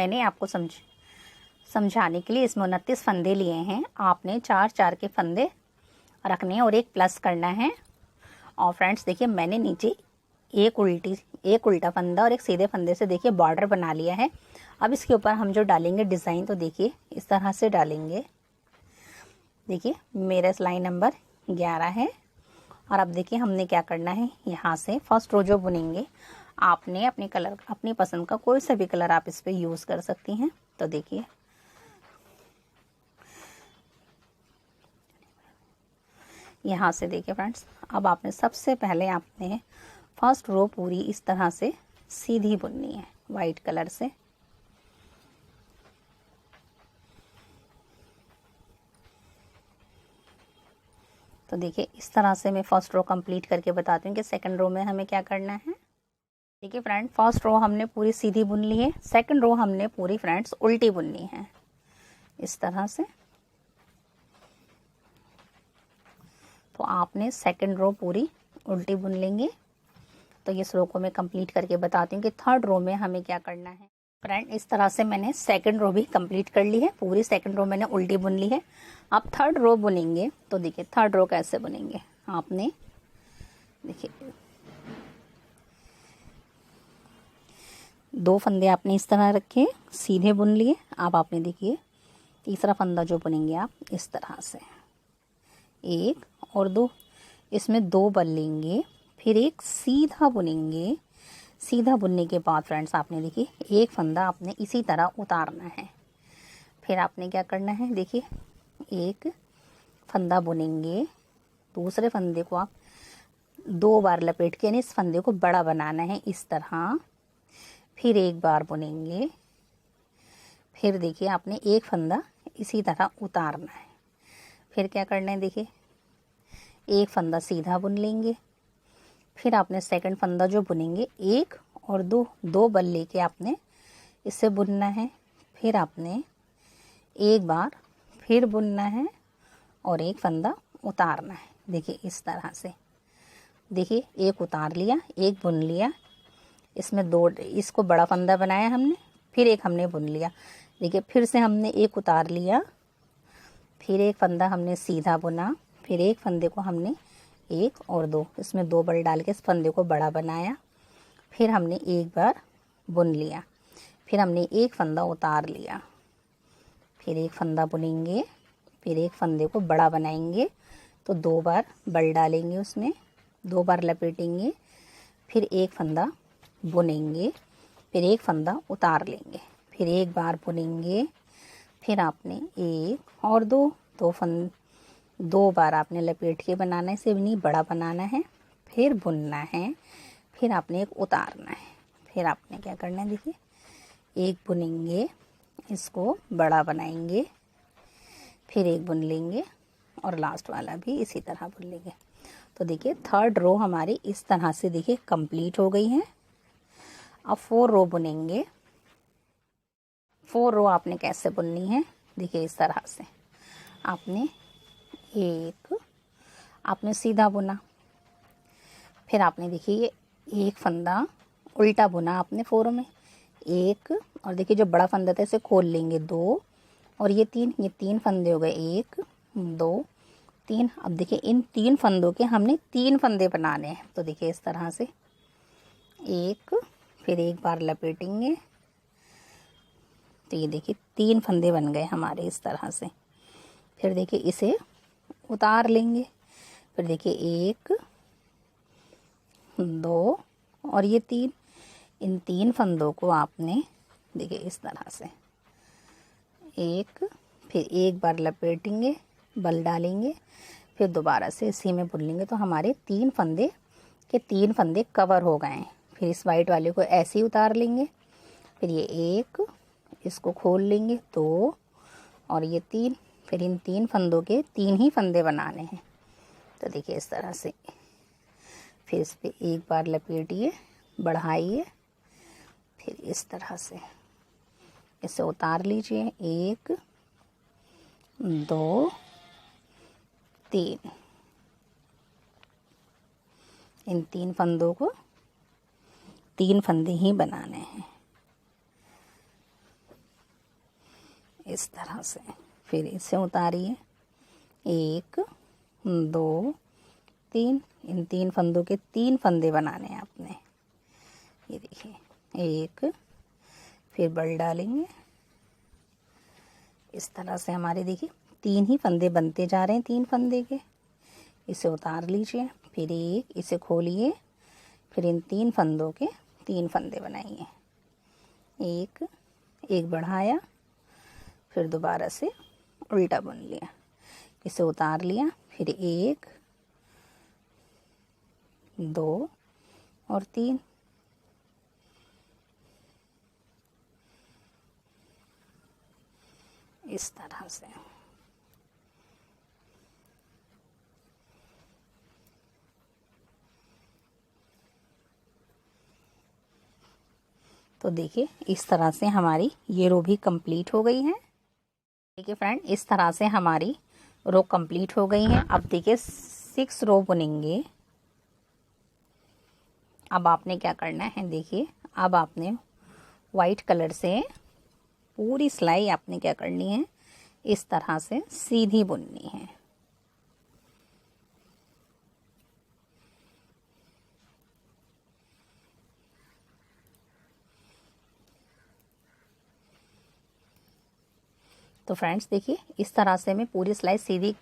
मैंने आपको समझाने के लिए इसमें 29 फंदे लिए हैं। आपने 4-4 के फंदे रखने हैं और एक प्लस करना है। और फ्रेंड्स देखिए, मैंने नीचे एक उल्टा फंदा और एक सीधे फंदे से देखिए बॉर्डर बना लिया है। अब इसके ऊपर हम जो डालेंगे डिज़ाइन, तो देखिए इस तरह से डालेंगे। देखिए मेरा सिलाई नंबर 11 है। और अब देखिए हमने क्या करना है, यहाँ से फर्स्ट रो जो बुनेंगे, आपने अपने कलर, अपनी पसंद का कोई सा भी कलर आप इस पे यूज़ कर सकती हैं। तो देखिए यहाँ से देखिए फ्रेंड्स, अब आपने सबसे पहले आपने फर्स्ट रो पूरी इस तरह से सीधी बुननी है वाइट कलर से। तो देखिए इस तरह से मैं फर्स्ट रो कंप्लीट करके बताती हूँ कि सेकंड रो में हमें क्या करना है। देखिए फ्रेंड, फर्स्ट रो हमने पूरी सीधी बुन ली है, सेकंड रो हमने पूरी फ्रेंड्स उल्टी बुननी है इस तरह से। तो आपने सेकंड रो पूरी उल्टी बुन लेंगे। तो इस रो को मैं कंप्लीट करके बताती हूँ कि थर्ड रो में हमें क्या करना है। फ्रेंड इस तरह से मैंने सेकंड रो भी कंप्लीट कर ली है, पूरी सेकंड रो मैंने उल्टी बुन ली है। अब थर्ड रो बुनेंगे। तो देखिए थर्ड रो कैसे बुनेंगे, आपने देखिए 2 फंदे आपने इस तरह रखे, सीधे बुन लिए। अब आपने देखिए तीसरा फंदा जो बुनेंगे आप इस तरह से 1 और 2, इसमें 2 बल लेंगे, फिर एक सीधा बुनेंगे। सीधा बुनने के बाद फ्रेंड्स आपने देखिए एक फंदा आपने इसी तरह उतारना है। फिर आपने क्या करना है, देखिए एक फंदा बुनेंगे, दूसरे फंदे को आप 2 बार लपेट के इस फंदे को बड़ा बनाना है इस तरह। फिर एक बार बुनेंगे, फिर देखिए आपने एक फंदा इसी तरह उतारना है। फिर क्या करना है, देखिए एक फंदा सीधा बुन लेंगे, फिर आपने सेकंड फंदा जो बुनेंगे 1 और 2 बल लेके आपने इससे बुनना है। फिर आपने एक बार फिर बुनना है और एक फंदा उतारना है। देखिए इस तरह से, देखिए एक उतार लिया, एक बुन लिया, इसमें 2, इसको बड़ा फंदा बनाया हमने, फिर एक हमने बुन लिया। देखिए फिर से हमने एक उतार लिया, फिर एक फंदा हमने सीधा बुना, फिर एक फंदे को हमने 1 और 2, इसमें 2 बल डाल के इस फंदे को बड़ा बनाया। फिर हमने एक बार बुन लिया, फिर हमने एक फंदा उतार लिया, फिर एक फंदा बुनेंगे, फिर एक फंदे को बड़ा बनाएंगे। तो 2 बार बल डालेंगे, उसमें 2 बार लपेटेंगे, फिर एक फंदा बुनेंगे, फिर एक फंदा उतार लेंगे, फिर एक बार बुनेंगे, फिर आपने 1 और 2 बार आपने लपेट के बनाना है, इसे नहीं बड़ा बनाना है, फिर बुनना है, फिर आपने एक उतारना है। फिर आपने क्या करना है, देखिए एक बुनेंगे, इसको बड़ा बनाएंगे, फिर एक बुन लेंगे और लास्ट वाला भी इसी तरह बुन लेंगे। तो देखिए थर्ड रो हमारी इस तरह से देखिए कंप्लीट हो गई है। अब 4 रो बुनेंगे। 4 रो आपने कैसे बुननी है, देखिए इस तरह से आपने आपने सीधा बुना, फिर आपने देखिए ये एक फंदा उल्टा बुना आपने 4 में, 1 और देखिए जो बड़ा फंदा था इसे खोल लेंगे 2 और ये 3 फंदे हो गए, 1 2 3। अब देखिए इन 3 फंदों के हमने 3 फंदे बनाने हैं। तो देखिए इस तरह से 1, फिर एक बार लपेटेंगे, तो ये देखिए 3 फंदे बन गए हमारे इस तरह से। फिर देखिए इसे उतार लेंगे, फिर देखिए 1 2 और ये 3, इन 3 फंदों को आपने देखिए इस तरह से फिर एक बार लपेटेंगे, बल डालेंगे, फिर दोबारा से इसी में बुन लेंगे। तो हमारे 3 फंदे कवर हो गए हैं। फिर इस वाइट वाले को ऐसे ही उतार लेंगे, फिर ये 1, इसको खोल लेंगे 2 और ये 3, फिर इन 3 फंदों के 3 ही फंदे बनाने हैं। तो देखिए इस तरह से, फिर इस पर एक बार लपेटिए, बढ़ाइए, फिर इस तरह से इसे उतार लीजिए, 1 2 3, इन 3 फंदों को 3 फंदे ही बनाने हैं। इस तरह से। फिर इसे उतारिए, 1 2 3, इन 3 फंदों के 3 फंदे बनाने हैं आपने। ये देखिए, 1, फिर बल डालेंगे इस तरह से। हमारे देखिए 3 ही फंदे बनते जा रहे हैं, 3 फंदे के। इसे उतार लीजिए, फिर इसे खोलिए, फिर इन 3 फंदों के 3 फंदे बनाइए। एक बढ़ाया, फिर दोबारा से उल्टा बुन लिया, इसे उतार लिया, फिर 1 2 और 3। इस तरह से। तो देखिए इस तरह से हमारी ये रो भी कंप्लीट हो गई है। देखिए फ्रेंड, इस तरह से हमारी रो कंप्लीट हो गई है। अब देखिए 6 रो बुनेंगे। अब आपने क्या करना है, देखिए अब आपने वाइट कलर से पूरी सिलाई आपने क्या करनी है, इस तरह से सीधी बुननी है। तो फ्रेंड्स देखिए इस तरह से मैं पूरी सिलाई सीधी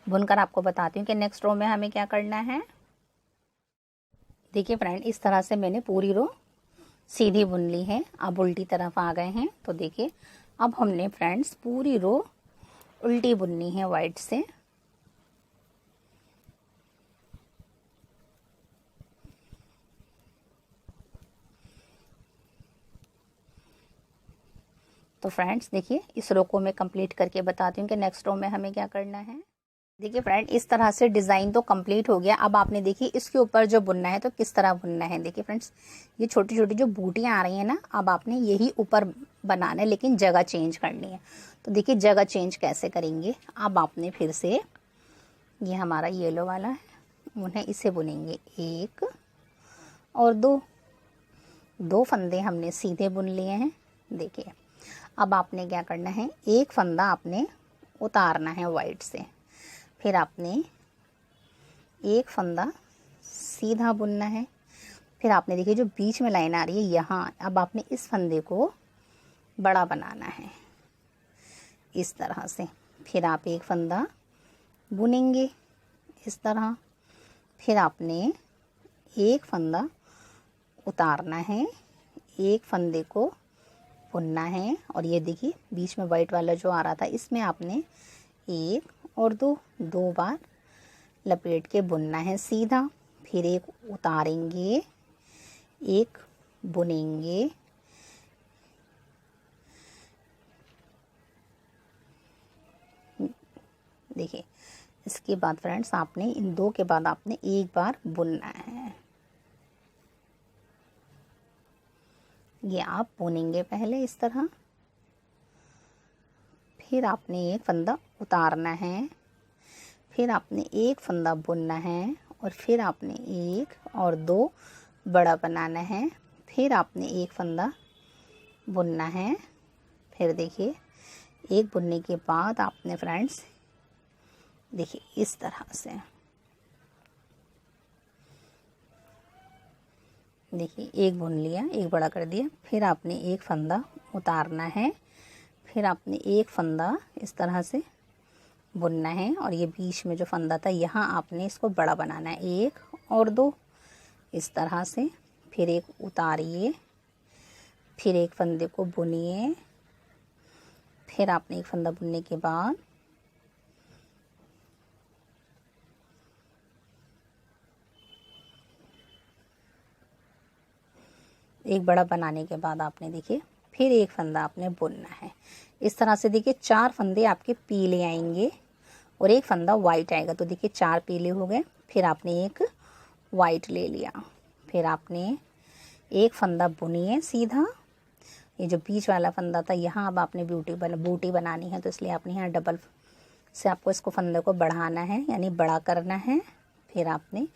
बुनकर आपको बताती हूँ कि नेक्स्ट रो में हमें क्या करना है। देखिए फ्रेंड, इस तरह से मैंने पूरी रो सीधी बुन ली है। अब उल्टी तरफ आ गए हैं। तो देखिए अब हमने फ्रेंड्स पूरी रो उल्टी बुननी है वाइट से। तो फ्रेंड्स देखिए इस रो को मैं कंप्लीट करके बताती हूँ कि नेक्स्ट रो में हमें क्या करना है। देखिए फ्रेंड, इस तरह से डिज़ाइन तो कंप्लीट हो गया। अब आपने देखिए इसके ऊपर जो बुनना है तो किस तरह बुनना है। देखिए फ्रेंड्स, ये छोटी छोटी जो बूटियाँ आ रही हैं ना, अब आपने यही ऊपर बनाना है, लेकिन जगह चेंज करनी है। तो देखिए जगह चेंज कैसे करेंगे। अब आपने फिर से, ये हमारा येलो वाला है, उन्हें इसे बुनेंगे 1 और 2 फंदे हमने सीधे बुन लिए हैं। देखिए अब आपने क्या करना है, एक फंदा आपने उतारना है वाइट से, फिर आपने एक फंदा सीधा बुनना है। फिर आपने देखिए जो बीच में लाइन आ रही है यहाँ, अब आपने इस फंदे को बड़ा बनाना है इस तरह से। फिर आप एक फंदा बुनेंगे इस तरह, फिर आपने एक फंदा उतारना है, एक फंदे को बुनना है। और ये देखिए बीच में वाइट वाला जो आ रहा था, इसमें आपने 1 और 2 बार लपेट के बुनना है सीधा। फिर एक उतारेंगे, एक बुनेंगे, देखिए इसके बाद फ्रेंड्स आपने इन 2 के बाद आपने एक बार बुनना है। ये आप बुनेंगे पहले इस तरह, फिर आपने एक फंदा उतारना है, फिर आपने एक फंदा बुनना है, और फिर आपने 1 और 2 बड़ा बनाना है, फिर आपने एक फंदा बुनना है। फिर देखिए एक बुनने के बाद आपने फ्रेंड्स देखिए इस तरह से, देखिए एक बुन लिया, एक बड़ा कर दिया, फिर आपने एक फंदा उतारना है, फिर आपने एक फंदा इस तरह से बुनना है, और ये बीच में जो फंदा था यहाँ आपने इसको बड़ा बनाना है, 1 और 2 इस तरह से। फिर एक उतारिए, फिर एक फंदे को बुनिए, फिर आपने एक फंदा बुनने के बाद एक बड़ा बनाने के बाद आपने देखिए फिर एक फंदा आपने बुनना है इस तरह से। देखिए 4 फंदे आपके पीले आएंगे और एक फंदा वाइट आएगा। तो देखिए 4 पीले हो गए, फिर आपने एक वाइट ले लिया, फिर आपने एक फंदा बुनिए सीधा। ये जो बीच वाला फंदा था यहाँ अब आपने बूटी बनानी है, तो इसलिए आपने यहाँ डबल से आपको इसको फंदे को बढ़ाना है, यानी बड़ा करना है। फिर आपने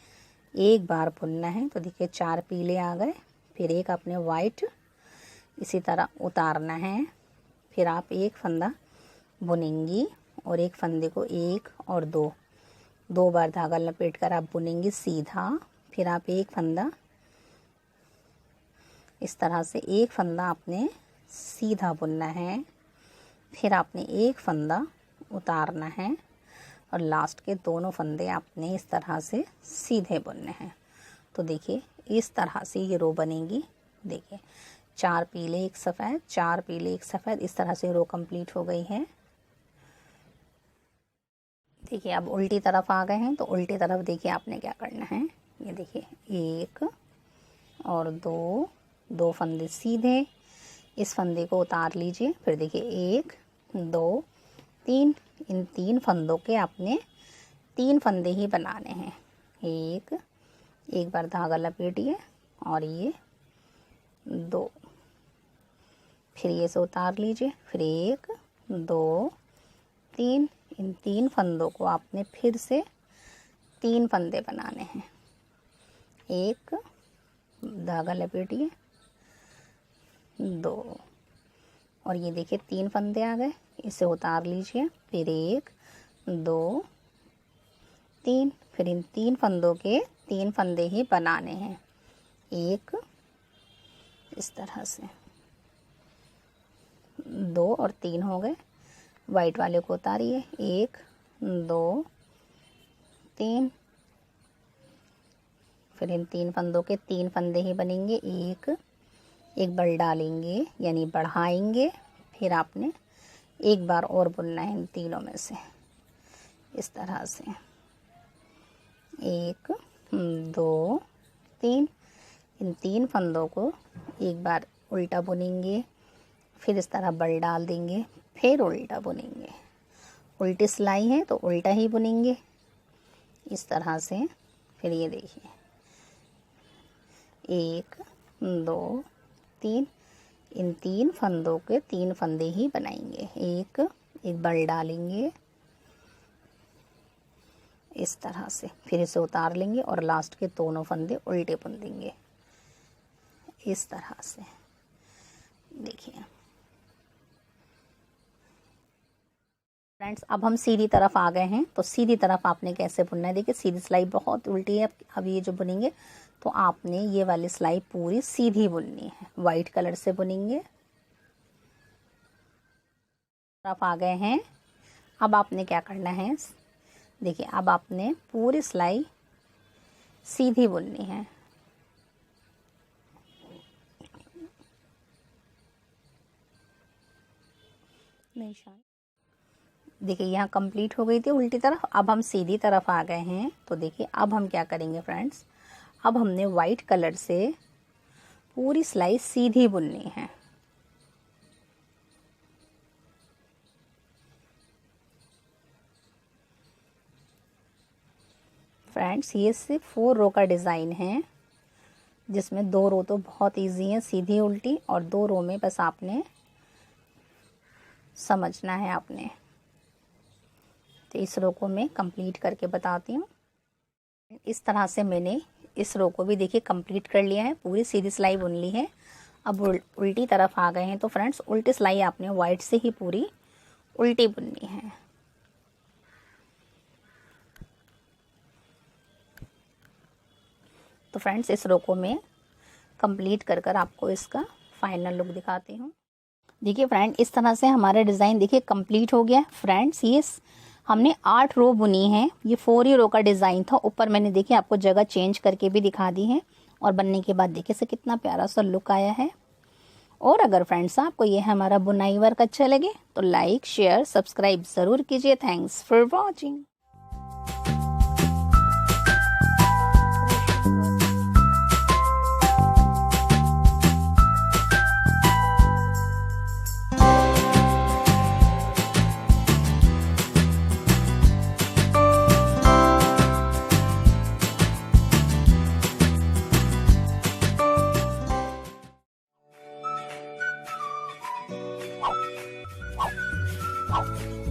एक बार बुनना है। तो देखिए 4 पीले आ गए, फिर एक आपने वाइट इसी तरह उतारना है, फिर आप एक फंदा बुनेंगी और एक फंदे को 1 और 2 बार धागा लपेट कर आप बुनेंगी सीधा। फिर आप एक फंदा इस तरह से, एक फंदा आपने सीधा बुनना है, फिर आपने एक फंदा उतारना है और लास्ट के दोनों फंदे आपने इस तरह से सीधे बुनने हैं। तो देखिए इस तरह से ये रो बनेगी। देखिए 4 पीले 1 सफ़ेद, 4 पीले 1 सफ़ेद, इस तरह से रो कंप्लीट हो गई है। देखिए अब उल्टी तरफ आ गए हैं, तो उल्टी तरफ देखिए आपने क्या करना है। ये देखिए 1 और 2 फंदे सीधे, इस फंदे को उतार लीजिए। फिर देखिए 1 2 3, इन 3 फंदों के आपने 3 फंदे ही बनाने हैं। एक बार धागा लपेटिए और ये 2, फिर ये से उतार लीजिए। फिर 1 2 3, इन 3 फंदों को आपने फिर से 3 फंदे बनाने हैं। 1 धागा लपेटिए, 2 और ये देखिए 3 फंदे आ गए, इसे उतार लीजिए। फिर 1 2 3, फिर इन 3 फंदों के 3 फंदे ही बनाने हैं। 1 इस तरह से, 2 और 3 हो गए। वाइट वाले को उतारिए। 1 2 3, फिर इन 3 फंदों के 3 फंदे ही बनेंगे। एक बल डालेंगे यानी बढ़ाएंगे, फिर आपने एक बार और बुनना है इन तीनों में से इस तरह से। 1 2 3, इन 3 फंदों को एक बार उल्टा बुनेंगे, फिर इस तरह बल डाल देंगे, फिर उल्टा बुनेंगे। उल्टी सिलाई है तो उल्टा ही बुनेंगे इस तरह से। फिर ये देखिए 1 2 3, इन 3 फंदों के 3 फंदे ही बनाएंगे। एक बल डालेंगे इस तरह से, फिर इसे उतार लेंगे और लास्ट के दोनों फंदे उल्टे बुन देंगे इस तरह से। देखिए फ्रेंड्स, अब हम सीधी तरफ आ गए हैं। तो सीधी तरफ आपने कैसे बुनना है, देखिए सीधी सिलाई बहुत उल्टी है। अब ये जो बुनेंगे तो आपने ये वाली सिलाई पूरी सीधी बुननी है, वाइट कलर से बुनेंगे। तरफ आ गए हैं। अब आपने क्या करना है, देखिए अब आपने पूरी सिलाई सीधी बुननी है। देखिए यहाँ कंप्लीट हो गई थी उल्टी तरफ। अब हम सीधी तरफ आ गए हैं। तो देखिए अब हम क्या करेंगे फ्रेंड्स, अब हमने वाइट कलर से पूरी सिलाई सीधी बुननी है। फ्रेंड्स ये सिर्फ 4 रो का डिज़ाइन है, जिसमें 2 रो तो बहुत इजी है सीधी उल्टी, और 2 रो में बस आपने समझना है आपने। तो इस रो को मैं कंप्लीट करके बताती हूँ। इस तरह से मैंने इस रो को भी देखिए कंप्लीट कर लिया है, पूरी सीधी सिलाई बुन ली है। अब उल्टी तरफ आ गए हैं। तो फ्रेंड्स उल्टी सिलाई आपने वाइट से ही पूरी उल्टी बुननी है। तो फ्रेंड्स इस रो को मैं कंप्लीट कर आपको इसका फाइनल लुक दिखाती हूँ। देखिए फ्रेंड इस तरह से हमारा डिज़ाइन देखिए कंप्लीट हो गया। फ्रेंड्स ये हमने 8 रो बुनी है, ये 4 ही रो का डिज़ाइन था। ऊपर मैंने देखिए आपको जगह चेंज करके भी दिखा दी है, और बनने के बाद देखिए से कितना प्यारा सा लुक आया है। और अगर फ्रेंड्स आपको ये हमारा बुनाई वर्क अच्छा लगे तो लाइक शेयर सब्सक्राइब ज़रूर कीजिए। Thanks for watching. Wow.